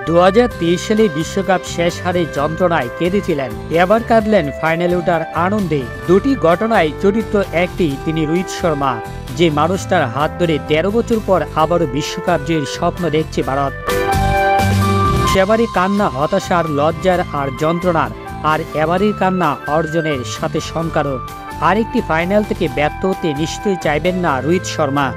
2023 সালে বিশ্বকাপ শেষ হারে যন্ত্রণায় কেঁদেছিলেন, এবার কাঁদলেন ফাইনালে ওঠার আনন্দে। দুটি ঘটনায় চরিত্র একটি, তিনি রোহিত শর্মা, যে মানুষটার হাত ধরে 13 বছর পর আবারও বিশ্বকাপ জয়ের স্বপ্ন দেখছে ভারত। সেবারই কান্না হতাশার, লজ্জার আর যন্ত্রণার, আর এবারের কান্না অর্জনের সাথে শঙ্কারও। আরেকটি ফাইনাল থেকে ব্যর্থ হতে নিশ্চয়ই চাইবেন না রোহিত শর্মা।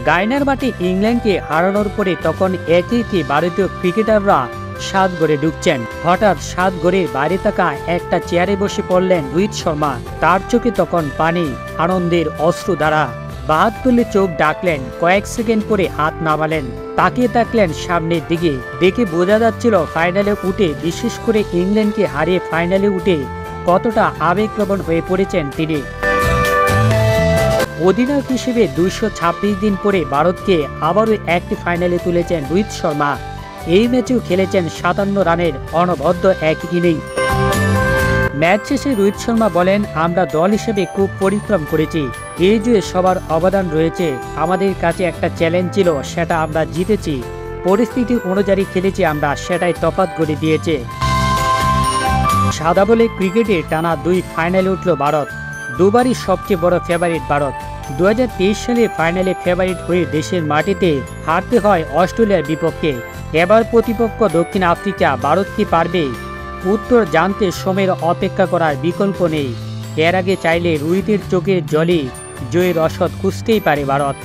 গায়নার মাঠে ইংল্যান্ডকে হারানোর পরে তখন একে একে ভারতীয় ক্রিকেটাররা সাতঘরে ঢুকছেন। হঠাৎ সাতঘরের বাইরে থাকা একটা চেয়ারে বসে পড়লেন রোহিত শর্মা। তার চোখে তখন পানি, আনন্দের অশ্রু দ্বারা। বাহাত তুলে চোখ ডাকলেন, কয়েক সেকেন্ড পরে হাত নামালেন, তাকিয়ে থাকলেন সামনের দিকে। দেখে বোঝা যাচ্ছিল ফাইনালে উঠে, বিশেষ করে ইংল্যান্ডকে হারিয়ে ফাইনালে উঠে কতটা আবেগপ্রবণ হয়ে পড়েছেন তিনি। অধিনায়ক হিসেবে 226 দিন পরে ভারতকে আবারও একটি ফাইনালে তুলেছেন রোহিত শর্মা। এই ম্যাচেও খেলেছেন 57 রানের অনবদ্য এক ইনিংস। ম্যাচ শেষে রোহিত শর্মা বলেন, আমরা দল হিসেবে খুব পরিশ্রম করেছি, এই জয়ে সবার অবদান রয়েছে। আমাদের কাছে একটা চ্যালেঞ্জ ছিল, সেটা আমরা জিতেছি। পরিস্থিতি অনুযায়ী খেলেছি আমরা, সেটাই তফাৎ করে দিয়েছে। সাদা বলে ক্রিকেটে টানা 2 ফাইনালে উঠল ভারত। দুবারই সবচেয়ে বড় ফেভারিট ভারত। 2023 সালে ফাইনালে ফেভারিট হয়ে দেশের মাটিতে হারতে হয় অস্ট্রেলিয়ার বিপক্ষে। এবার প্রতিপক্ষ দক্ষিণ আফ্রিকা। ভারত কি পারবে? উত্তর জানতে সময়ের অপেক্ষা করার বিকল্প নেই। এর আগে চাইলে রোহিতের চোখের জলে জয়ের রসদ খুঁজতেই পারে ভারত।